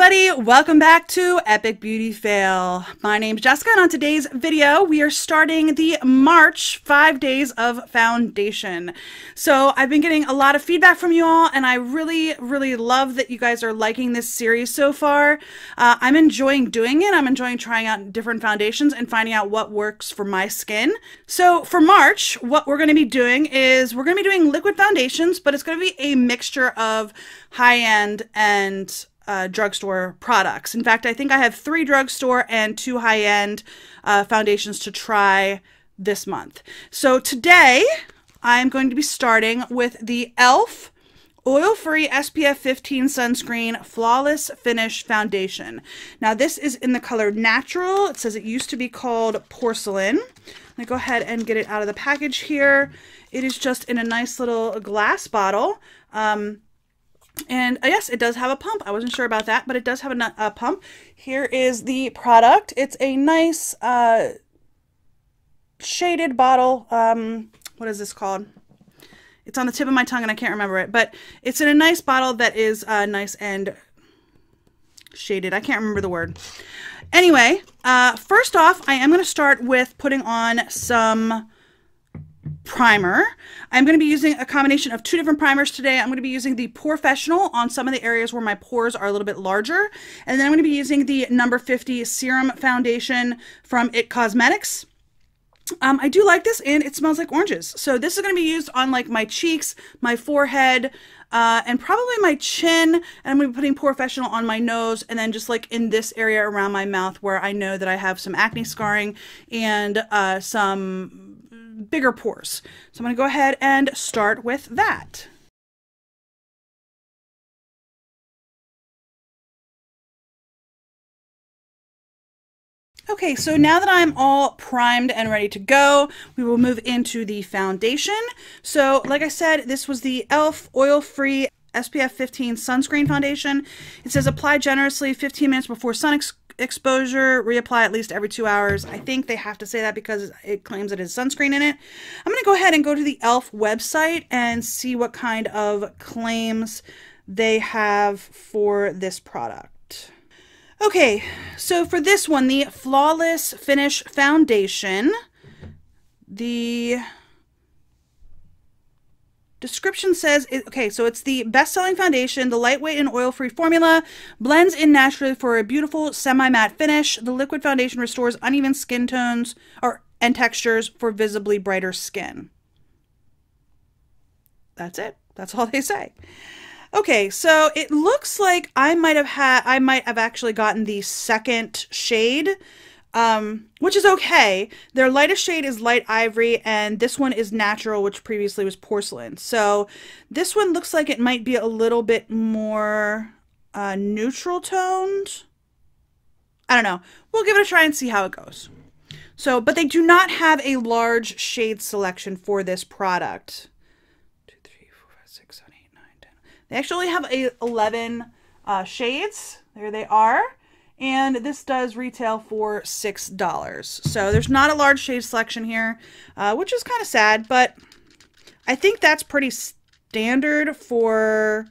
everybody, welcome back to Epic Beauty Fail. My name's Jessica, and on today's video we are starting the March 5 days of foundation. So I've been getting a lot of feedback from you all, and I really love that you guys are liking this series so far. I'm enjoying doing it. I'm enjoying trying out different foundations and finding out what works for my skin. So for March, what we're going to be doing is we're going to be doing liquid foundations, but it's going to be a mixture of high-end and drugstore products. In fact, I think I have 3 drugstore and 2 high-end foundations to try this month. So today I'm going to be starting with the e.l.f. Oil-Free SPF 15 Sunscreen Flawless Finish Foundation. Now this is in the color Natural. It says it used to be called Porcelain. Let me go ahead and get it out of the package here. It is just in a nice little glass bottle. And yes, it does have a pump. I wasn't sure about that, but it does have a pump. Here is the product. It's a nice shaded bottle. What is this called? It's on the tip of my tongue and I can't remember it, but it's in a nice bottle that is nice and shaded. I can't remember the word. Anyway, first off, I am going to start with putting on some primer. I'm going to be using a combination of 2 different primers today. I'm going to be using the Porefessional on some of the areas where my pores are a little bit larger. And then I'm going to be using the number 50 Serum Foundation from IT Cosmetics. I do like this, and it smells like oranges. So this is going to be used on like my cheeks, my forehead, and probably my chin. And I'm going to be putting Porefessional on my nose, and then just like in this area around my mouth where I know that I have some acne scarring and some bigger pores. So I'm going to go ahead and start with that. Okay, so now that I'm all primed and ready to go, we will move into the foundation. So like I said, this was the e.l.f. Oil-Free SPF 15 Sunscreen Foundation. It says apply generously 15 minutes before sun exposure, reapply at least every 2 hours. I think they have to say that because it claims it has sunscreen in it. I'm going to go ahead and go to the e.l.f. website and see what kind of claims they have for this product. Okay, so for this one, the Flawless Finish Foundation, the description says, okay, so it's the best-selling foundation. The lightweight and oil-free formula blends in naturally for a beautiful semi-matte finish. The liquid foundation restores uneven skin tones and textures for visibly brighter skin. That's it. That's all they say. Okay, so it looks like I might have actually gotten the second shade, which is okay. Their lightest shade is light ivory, and this one is natural, which previously was porcelain. So this one looks like it might be a little bit more neutral toned. I don't know. We'll give it a try and see how it goes. So, but they do not have a large shade selection for this product. 2, 3, 4, 5, 6, 7, 8, 9, 10. They actually have 11 shades. There they are. And this does retail for $6. So there's not a large shade selection here, which is kind of sad, but I think that's pretty standard for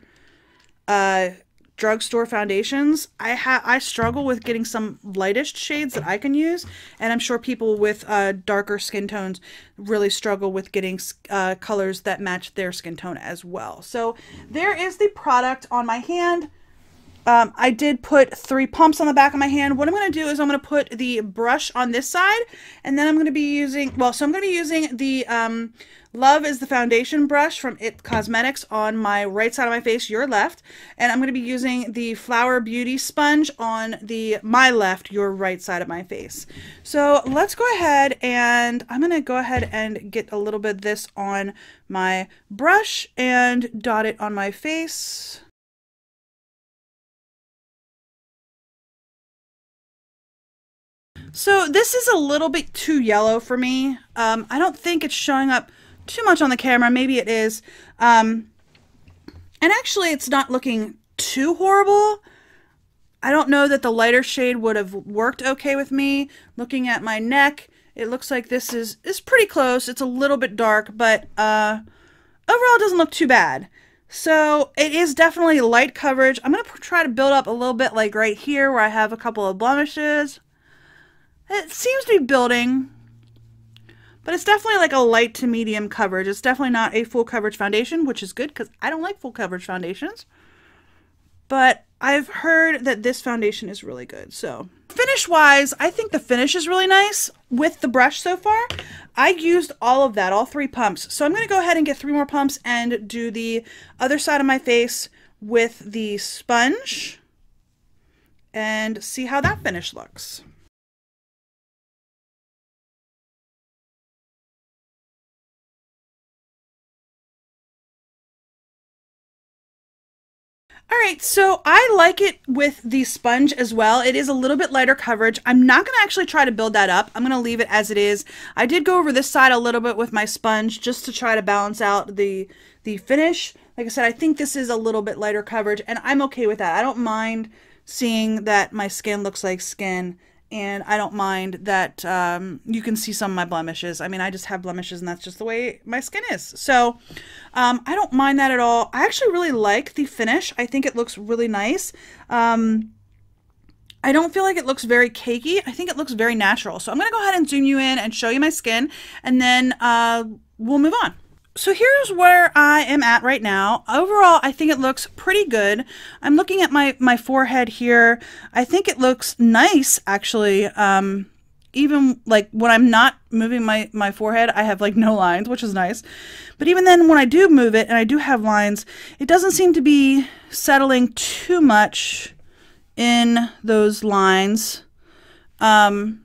drugstore foundations. I struggle with getting some lightest shades that I can use, and I'm sure people with darker skin tones really struggle with getting colors that match their skin tone as well. So there is the product on my hand. I did put 3 pumps on the back of my hand. What I'm going to do is I'm going to put the brush on this side, and then I'm going to be using, well, so I'm going to be using the Love is the Foundation brush from IT Cosmetics on my right side of my face, your left, and I'm going to be using the Flower Beauty sponge on my left, your right side of my face. So let's go ahead, and I'm going to go ahead and get a little bit of this on my brush and dot it on my face. So this is a little bit too yellow for me. I don't think it's showing up too much on the camera. Maybe it is. And actually it's not looking too horrible. I don't know that the lighter shade would have worked okay with me. Looking at my neck, it looks like this is pretty close. It's a little bit dark, but overall it doesn't look too bad. So it is definitely light coverage. I'm going to try to build up a little bit like right here where I have a couple of blemishes. It seems to be building, but it's definitely like a light to medium coverage. It's definitely not a full coverage foundation, which is good because I don't like full coverage foundations. But I've heard that this foundation is really good. So finish wise, I think the finish is really nice with the brush so far. I used all of that, all 3 pumps. So I'm going to go ahead and get 3 more pumps and do the other side of my face with the sponge and see how that finish looks. All right, so I like it with the sponge as well. It is a little bit lighter coverage. I'm not going to actually try to build that up. I'm going to leave it as it is. I did go over this side a little bit with my sponge just to try to balance out the finish. Like I said, I think this is a little bit lighter coverage, and I'm okay with that. I don't mind seeing that my skin looks like skin, and I don't mind that you can see some of my blemishes. I mean, I just have blemishes, and that's just the way my skin is. So I don't mind that at all. I actually really like the finish. I think it looks really nice. I don't feel like it looks very cakey. I think it looks very natural. So I'm going to go ahead and zoom you in and show you my skin, and then we'll move on. So here's where I am at right now. Overall, I think it looks pretty good. I'm looking at my forehead here. I think it looks nice, actually. Even like when I'm not moving my forehead, I have like no lines, which is nice. But even then, when I do move it and I do have lines, it doesn't seem to be settling too much in those lines. The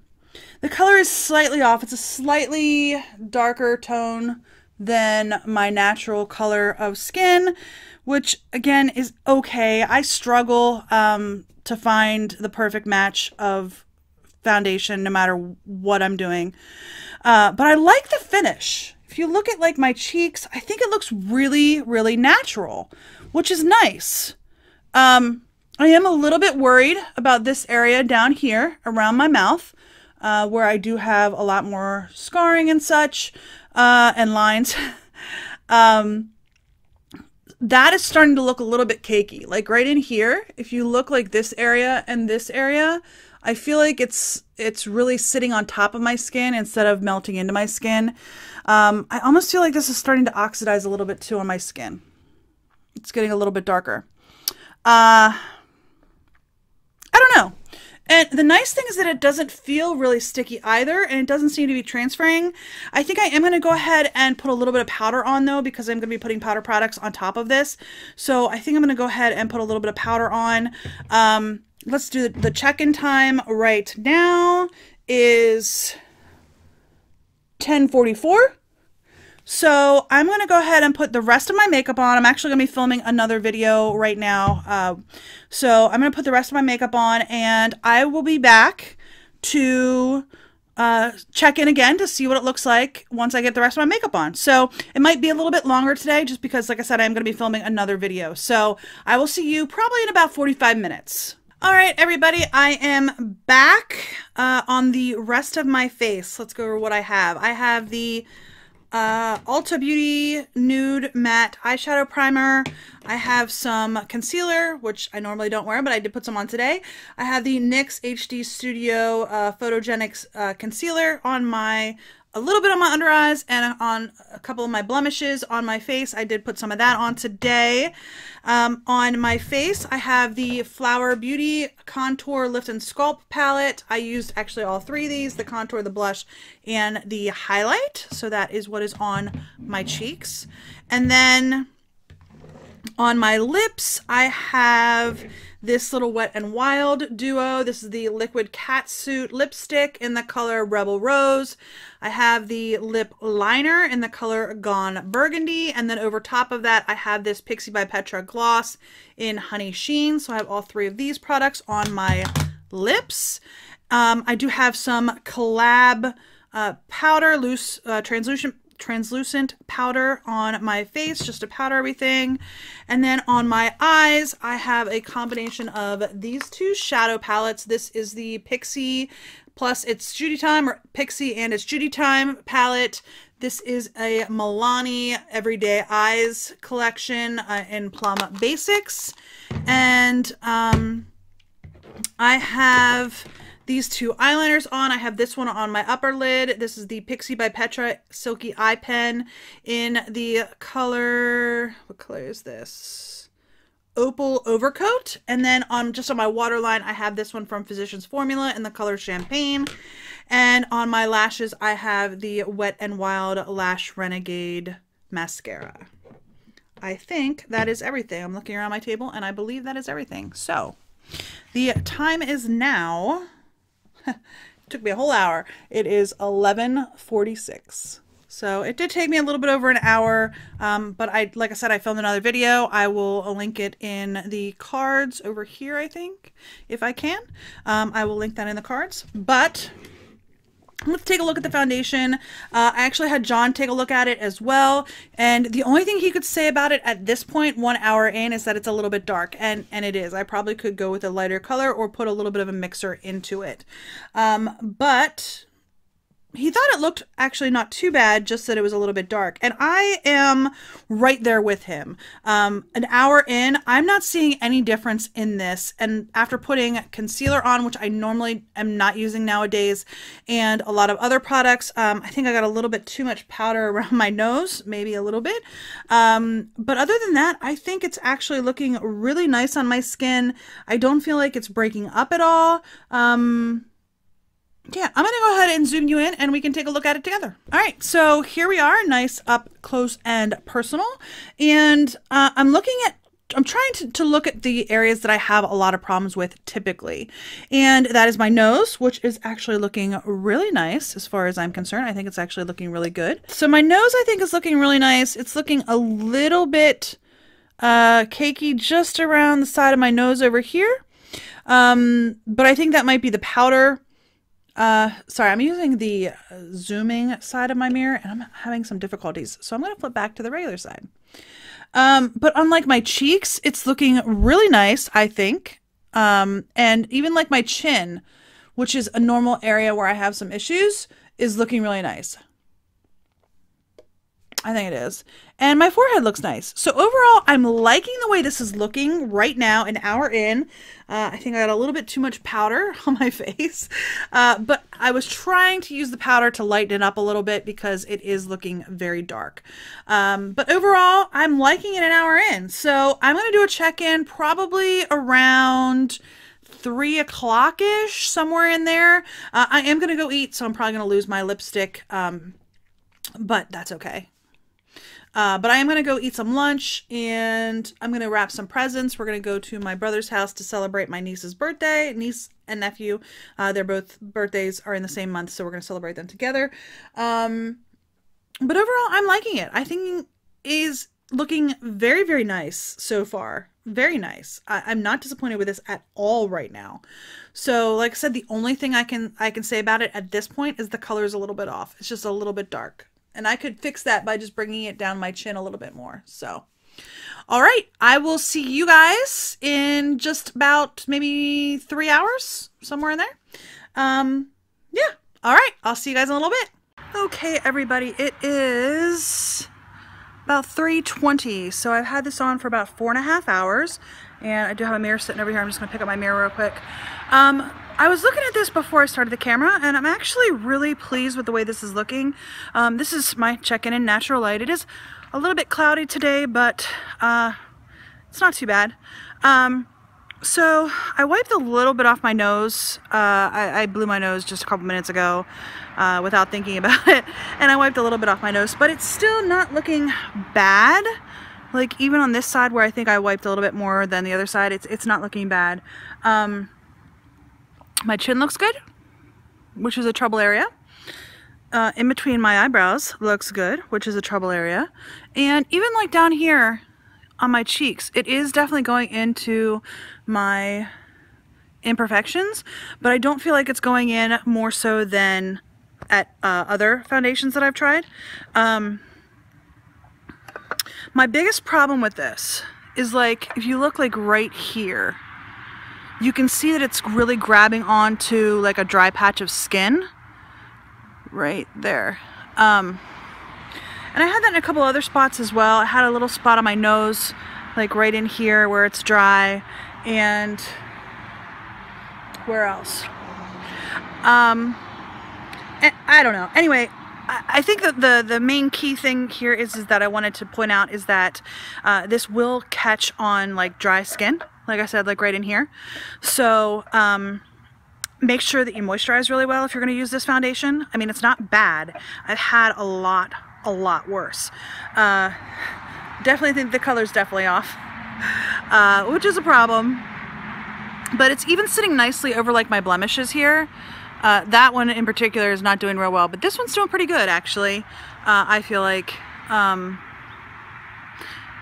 color is slightly off. It's a slightly darker tone than my natural color of skin, which again is okay. I struggle to find the perfect match of foundation no matter what I'm doing. But I like the finish. If you look at like my cheeks, I think it looks really, really natural, which is nice. I am a little bit worried about this area down here around my mouth, where I do have a lot more scarring and such. And lines. That is starting to look a little bit cakey. Like right in here, if you look like this area and this area, I feel like it's really sitting on top of my skin instead of melting into my skin. I almost feel like this is starting to oxidize a little bit too on my skin. It's getting a little bit darker. I don't know. And the nice thing is that it doesn't feel really sticky either, and it doesn't seem to be transferring. I think I am going to go ahead and put a little bit of powder on, though, because I'm going to be putting powder products on top of this. So I think I'm going to go ahead and put a little bit of powder on. Let's do the check-in time right now is 10:44. So I'm going to go ahead and put the rest of my makeup on. I'm actually going to be filming another video right now. So I'm going to put the rest of my makeup on, and I will be back to check in again to see what it looks like once I get the rest of my makeup on. So it might be a little bit longer today just because, like I said, I'm going to be filming another video. So I will see you probably in about 45 minutes. All right, everybody, I am back on the rest of my face. Let's go over what I have. I have the Ulta Beauty Nude Matte Eyeshadow Primer. I have some concealer, which I normally don't wear, but I did put some on today. I have the NYX HD Studio Photogenics Concealer on a little bit on my under eyes and on a couple of my blemishes on my face. I did put some of that on today. On my face, I have the Flower Beauty Contour Lift and Sculpt palette. I used actually all 3 of these, the contour, the blush, and the highlight. So that is what is on my cheeks. And then on my lips, I have this little Wet n Wild duo. This is the Liquid Catsuit lipstick in the color Rebel Rose. I have the lip liner in the color Gone Burgundy. And then over top of that, I have this Pixie by Petra gloss in Honey Sheen. So I have all 3 of these products on my lips. I do have some collab powder, loose translucent powder on my face, just to powder everything. And then on my eyes, I have a combination of these 2 shadow palettes. This is the Pixie plus It's Judy Time, or Pixie and It's Judy Time palette. This is a Milani Everyday Eyes collection in Plum Basics. And I have these two eyeliners on. I have this one on my upper lid. This is the Pixie by Petra Silky Eye Pen in the color, what color is this? Opal Overcoat. And then just on my waterline, I have this one from Physicians Formula in the color Champagne. And on my lashes, I have the Wet n Wild Lash Renegade Mascara. I think that is everything. I'm looking around my table and I believe that is everything. So the time is now, it took me a whole hour. It is 11:46. So it did take me a little bit over an hour, but like I said, I filmed another video. I will link it in the cards over here, I think, if I can. I will link that in the cards. But let's take a look at the foundation. I actually had John take a look at it as well, and the only thing he could say about it at this point, 1 hour in, is that it's a little bit dark, and it is. I probably could go with a lighter color or put a little bit of a mixer into it. But he thought it looked actually not too bad, just that it was a little bit dark. And I am right there with him. An hour in, I'm not seeing any difference in this. And after putting concealer on, which I normally am not using nowadays, and a lot of other products, I think I got a little bit too much powder around my nose, maybe a little bit. But other than that, I think it's actually looking really nice on my skin. I don't feel like it's breaking up at all. Yeah, I'm going to go ahead and zoom you in and we can take a look at it together. All right, so here we are, nice up close and personal. And I'm trying to look at the areas that I have a lot of problems with typically. And that is my nose, which is actually looking really nice as far as I'm concerned. I think it's actually looking really good. So my nose, I think, is looking really nice. It's looking a little bit cakey just around the side of my nose over here. But I think that might be the powder. Sorry, I'm using the zooming side of my mirror and I'm having some difficulties. So I'm going to flip back to the regular side. But unlike my cheeks, it's looking really nice, I think. And even like my chin, which is a normal area where I have some issues, is looking really nice. I think it is. And my forehead looks nice. So overall, I'm liking the way this is looking right now, an hour in. I think I got a little bit too much powder on my face. But I was trying to use the powder to lighten it up a little bit because it is looking very dark. But overall, I'm liking it an hour in. So I'm going to do a check-in probably around 3 o'clock-ish, somewhere in there. I am going to go eat, so I'm probably going to lose my lipstick. But that's okay. But I am going to go eat some lunch and I'm going to wrap some presents. We're going to go to my brother's house to celebrate my niece's birthday. Niece and nephew, their both birthdays are in the same month, so we're going to celebrate them together. But overall, I'm liking it. I think it is looking very, very nice so far. Very nice. I'm not disappointed with this at all right now. So like I said, the only thing I can say about it at this point is the color is a little bit off. It's just a little bit dark. And I could fix that by just bringing it down my chin a little bit more. So, all right. I will see you guys in just about maybe 3 hours, somewhere in there. Yeah. All right. I'll see you guys in a little bit. Okay, everybody. It is about 3:20. So I've had this on for about 4.5 hours. And I do have a mirror sitting over here. I'm just going to pick up my mirror real quick. I was looking at this before I started the camera, and I'm actually really pleased with the way this is looking. This is my check-in in natural light. It is a little bit cloudy today, but it's not too bad. So I wiped a little bit off my nose. I blew my nose just a couple minutes ago without thinking about it, and I wiped a little bit off my nose, but it's still not looking bad. Like even on this side where I think I wiped a little bit more than the other side, it's not looking bad. My chin looks good, which is a trouble area. In between my eyebrows looks good, which is a trouble area. And even like down here on my cheeks, it is definitely going into my imperfections, but I don't feel like it's going in more so than at other foundations that I've tried. My biggest problem with this is like, if you look like right here, you can see that it's really grabbing onto like a dry patch of skin right there. And I had that in a couple other spots as well. I had a little spot on my nose, like right in here where it's dry. And where else? I don't know. Anyway, I think that the main key thing here is that I wanted to point out is that this will catch on like dry skin, like I said, like right in here. So make sure that you moisturize really well if you're going to use this foundation. I mean, it's not bad. I've had a lot worse. Definitely think the color's definitely off, which is a problem. But it's even sitting nicely over like my blemishes here. That one in particular is not doing real well, but this one's doing pretty good actually. I feel like,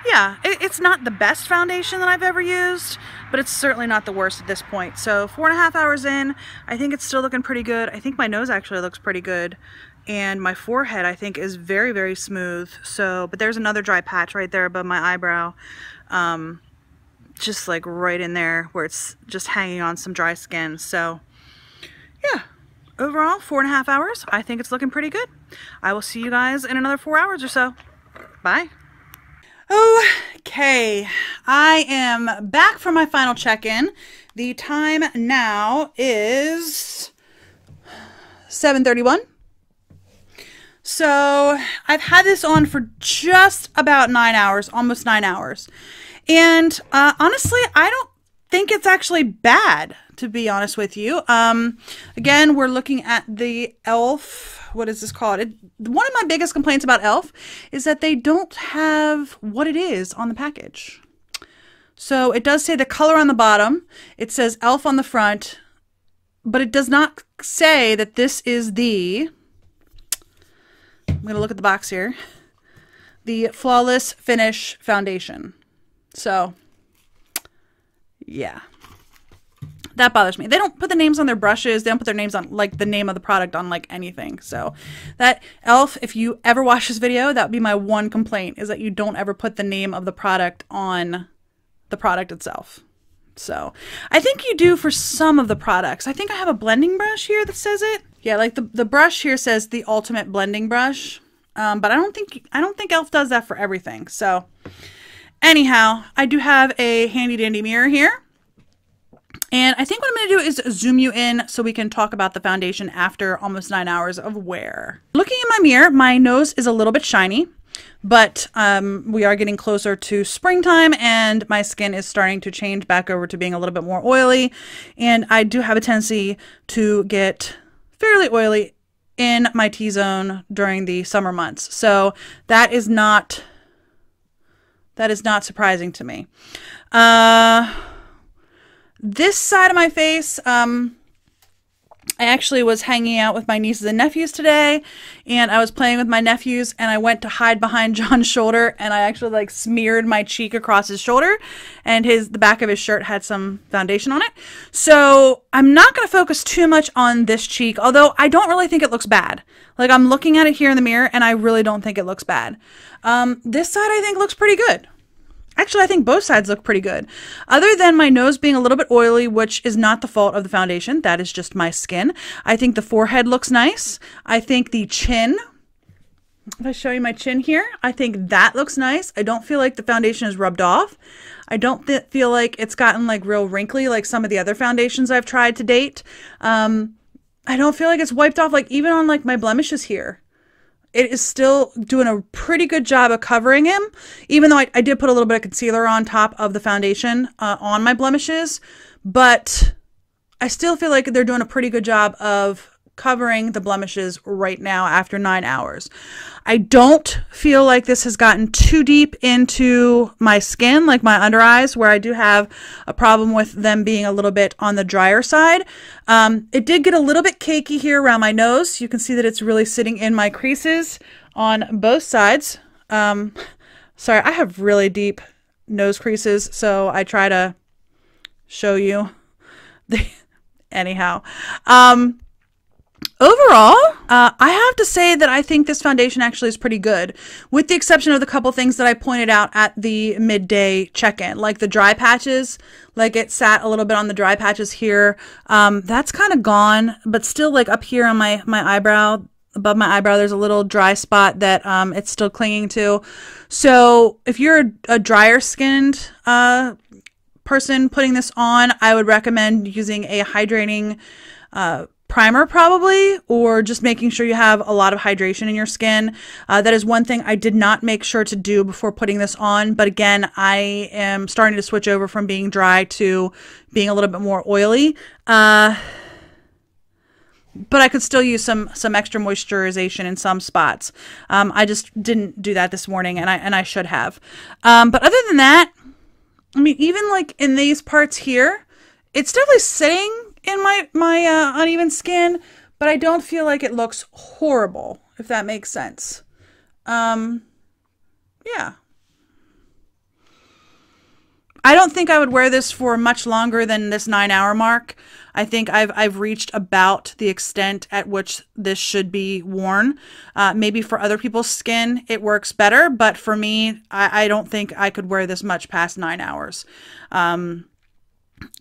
yeah, it's not the best foundation that I've ever used, but it's certainly not the worst at this point. So 4.5 hours in, I think it's still looking pretty good. I think my nose actually looks pretty good. And my forehead, I think, is very, very smooth. So, but there's another dry patch right there above my eyebrow. Just like right in there where it's just hanging on some dry skin. So yeah, overall 4.5 hours. I think it's looking pretty good. I will see you guys in another 4 hours or so. Bye. Okay, I am back from my final check-in. The time now is 7:31. So I've had this on for just about 9 hours, almost 9 hours. And honestly, I don't think it's actually bad, to be honest with you. Again, we're looking at the e.l.f. What is this called? One of my biggest complaints about e.l.f. is that they don't have what it is on the package. So it does say the color on the bottom. It says e.l.f. on the front, but it does not say that this is the, I'm going to look at the box here, the Flawless Finish Foundation. So, yeah, that bothers me. They don't put the names on their brushes. They don't put their names on, like, the name of the product on, like, anything. So, that, e.l.f., if you ever watch this video, that would be my one complaint, is that you don't ever put the name of the product on the product itself. So, I think you do for some of the products. I think I have a blending brush here that says it. Yeah, like, the brush here says the Ultimate Blending Brush. But I don't think e.l.f. does that for everything. So, anyhow, I do have a handy dandy mirror here. And I think what I'm going to do is zoom you in so we can talk about the foundation after almost 9 hours of wear. Looking in my mirror, my nose is a little bit shiny, but we are getting closer to springtime and my skin is starting to change back over to being a little bit more oily. And I do have a tendency to get fairly oily in my T-zone during the summer months. So that is not surprising to me. This side of my face, I actually was hanging out with my nieces and nephews today, and I was playing with my nephews, and I went to hide behind John's shoulder, and I actually like smeared my cheek across his shoulder, and the back of his shirt had some foundation on it. So I'm not going to focus too much on this cheek, although I don't really think it looks bad. Like, I'm looking at it here in the mirror, and I really don't think it looks bad. This side I think looks pretty good. Actually, I think both sides look pretty good. Other than my nose being a little bit oily, which is not the fault of the foundation. That is just my skin. I think the forehead looks nice. I think the chin, if I show you my chin here, I think that looks nice. I don't feel like the foundation is rubbed off. I don't feel like it's gotten like real wrinkly like some of the other foundations I've tried to date. I don't feel like it's wiped off, like even on like my blemishes here. It is still doing a pretty good job of covering him, even though I did put a little bit of concealer on top of the foundation on my blemishes, but I still feel like they're doing a pretty good job of covering the blemishes right now after 9 hours. I don't feel like this has gotten too deep into my skin, like my under eyes, where I do have a problem with them being a little bit on the drier side. It did get a little bit cakey here around my nose. You can see that it's really sitting in my creases on both sides. Sorry, I have really deep nose creases, so I try to show you. Anyhow. Overall, I have to say that I think this foundation actually is pretty good, with the exception of the couple things that I pointed out at the midday check-in, like the dry patches. Like, it sat a little bit on the dry patches here. That's kind of gone, but still, like, up here on my eyebrow, above my eyebrow, there's a little dry spot that it's still clinging to. So if you're a drier skinned person putting this on, I would recommend using a hydrating primer probably, or just making sure you have a lot of hydration in your skin. That is one thing I did not make sure to do before putting this on, but again, I am starting to switch over from being dry to being a little bit more oily. But I could still use some extra moisturization in some spots. I just didn't do that this morning, and I should have. But other than that, I mean, even like in these parts here, it's definitely sitting in my uneven skin, but I don't feel like it looks horrible, if that makes sense. Yeah. I don't think I would wear this for much longer than this 9-hour mark. I think I've reached about the extent at which this should be worn. Maybe for other people's skin it works better, but for me, I don't think I could wear this much past 9 hours.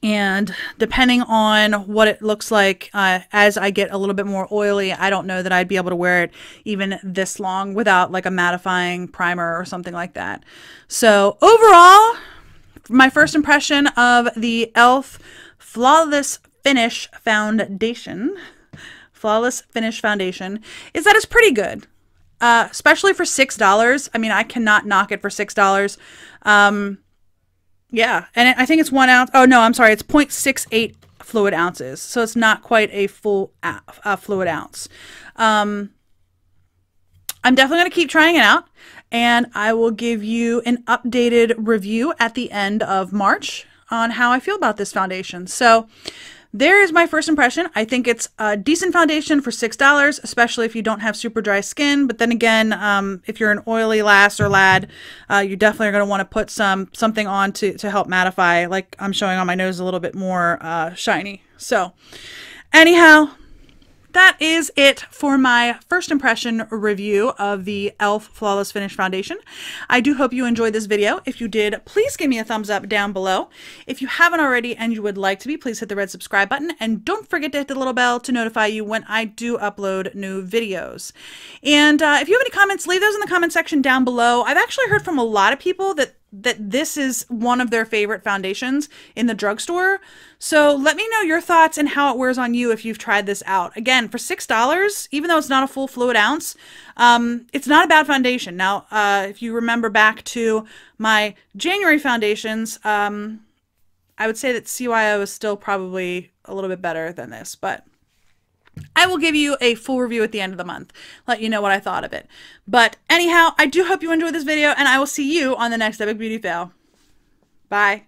And depending on what it looks like as I get a little bit more oily, I don't know that I'd be able to wear it even this long without like a mattifying primer or something like that. So overall, my first impression of the e.l.f. Flawless Finish Foundation is that it's pretty good, especially for $6. I mean, I cannot knock it for $6. Yeah, and I think it's 1 ounce. Oh, no, I'm sorry. It's 0.68 fluid ounces, so it's not quite a full fluid ounce. I'm definitely going to keep trying it out, and I will give you an updated review at the end of March on how I feel about this foundation. So there is my first impression. I think it's a decent foundation for $6, especially if you don't have super dry skin. But then again, if you're an oily lass or lad, you definitely are going to want to put something on to help mattify, like I'm showing on my nose, a little bit more shiny. So anyhow, that is it for my first impression review of the e.l.f. Flawless Finish Foundation. I do hope you enjoyed this video. If you did, please give me a thumbs up down below. If you haven't already and you would like to be, please hit the red subscribe button, and don't forget to hit the little bell to notify you when I do upload new videos. And if you have any comments, leave those in the comment section down below. I've actually heard from a lot of people that this is one of their favorite foundations in the drugstore. So let me know your thoughts and how it wears on you if you've tried this out. Again, for $6, even though it's not a full fluid ounce, it's not a bad foundation. Now, if you remember back to my January foundations, I would say that CYO is still probably a little bit better than this, but I will give you a full review at the end of the month, let you know what I thought of it. But anyhow, I do hope you enjoyed this video, and I will see you on the next Epic Beauty Fail. Bye.